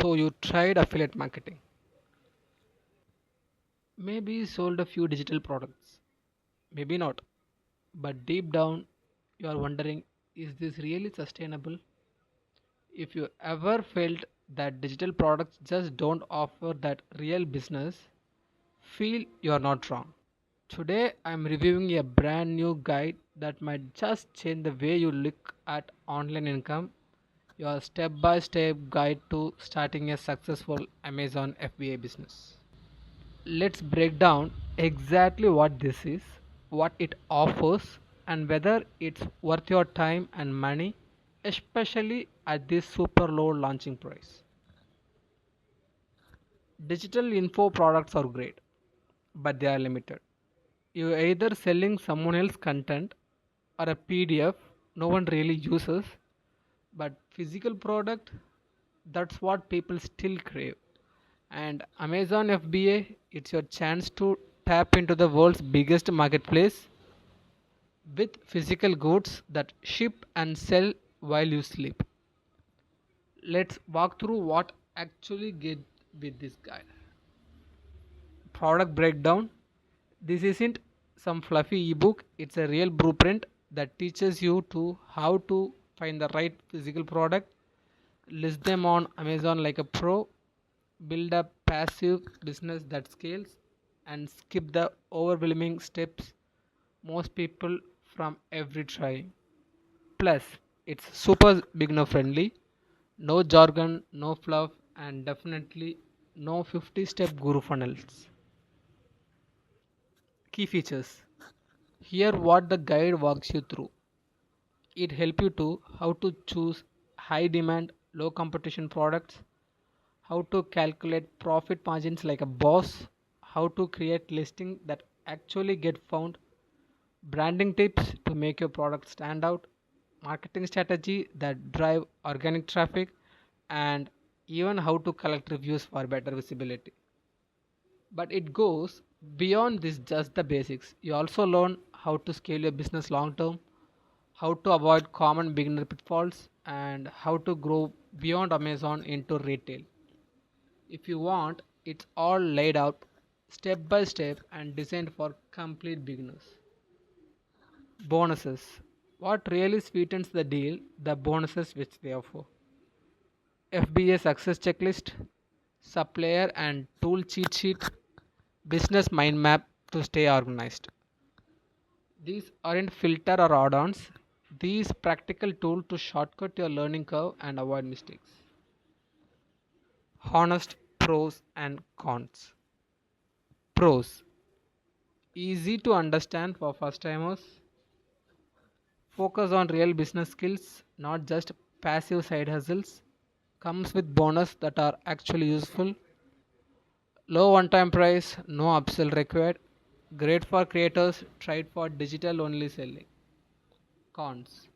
So you tried affiliate marketing, maybe sold a few digital products, maybe not, but deep down you are wondering, is this really sustainable? If you ever felt that digital products just don't offer that real business, feel you are not wrong. Today I'm reviewing a brand new guide that might just change the way you look at online income, your step by step guide to starting a successful Amazon FBA business. Let's break down exactly what this is, what it offers, and whether it's worth your time and money, especially at this super low launching price. Digital info products are great, but they are limited. You're either selling someone else's content or a PDF no one really uses, but physical product, that's what people still crave. And Amazon FBA, it's your chance to tap into the world's biggest marketplace with physical goods that ship and sell while you sleep. Let's walk through what actually get with this guide. Product breakdown. This isn't some fluffy ebook, it's a real blueprint that teaches you to how to find the right physical product, list them on Amazon like a pro, build a passive business that scales, and skip the overwhelming steps most people from every try. Plus, it's super beginner friendly, no jargon, no fluff, and definitely no 50-step guru funnels. Key features. Here what the guide walks you through. It helps you to how to choose high demand, low competition products, how to calculate profit margins like a boss, how to create listings that actually get found, branding tips to make your product stand out, marketing strategy that drive organic traffic, and even how to collect reviews for better visibility. But it goes beyond this just the basics. You also learn how to scale your business long term, how to avoid common beginner pitfalls, and how to grow beyond Amazon into retail. If you want, it's all laid out step by step and designed for complete beginners. Bonuses. What really sweetens the deal, the bonuses which they offer. FBA success checklist, supplier and tool cheat sheet, business mind map to stay organized. These aren't filter or add-ons. These practical tools to shortcut your learning curve and avoid mistakes. Honest pros and cons. Pros. Easy to understand for first timers. Focus on real business skills, not just passive side hustles. Comes with bonus that are actually useful. Low one-time price, no upsell required. Great for creators, tried for digital only selling. Cons.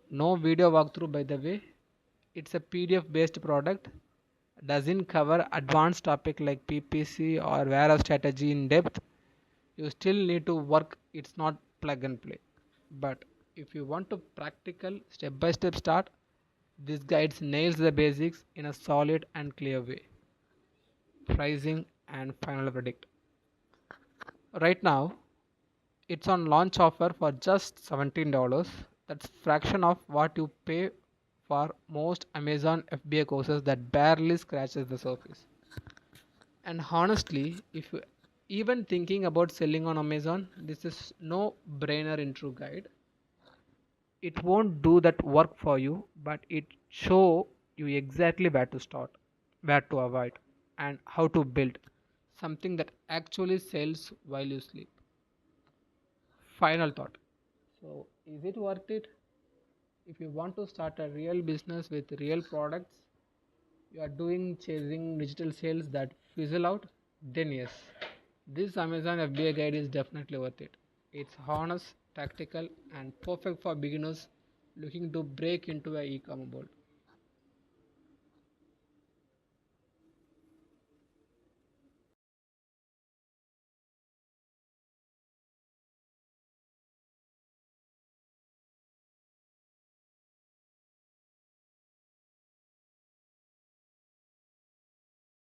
No video walkthrough by the way. It's a PDF based product. Doesn't cover advanced topic like PPC or warehouse strategy in depth. You still need to work, it's not plug and play. But if you want to practical step by step start, this guide nails the basics in a solid and clear way. Pricing and final verdict. Right now, it's on launch offer for just $17. That's fraction of what you pay for most Amazon FBA courses that barely scratches the surface. And honestly, if you even thinking about selling on Amazon, this is no brainer intro guide. It won't do that work for you, but it show you exactly where to start, where to avoid, and how to build something that actually sells while you sleep. Final thought. So, is it worth it? If you want to start a real business with real products, you are doing chasing digital sales that fizzle out, then yes, this Amazon FBA guide is definitely worth it. It's honest, tactical, and perfect for beginners looking to break into a e-commerce world.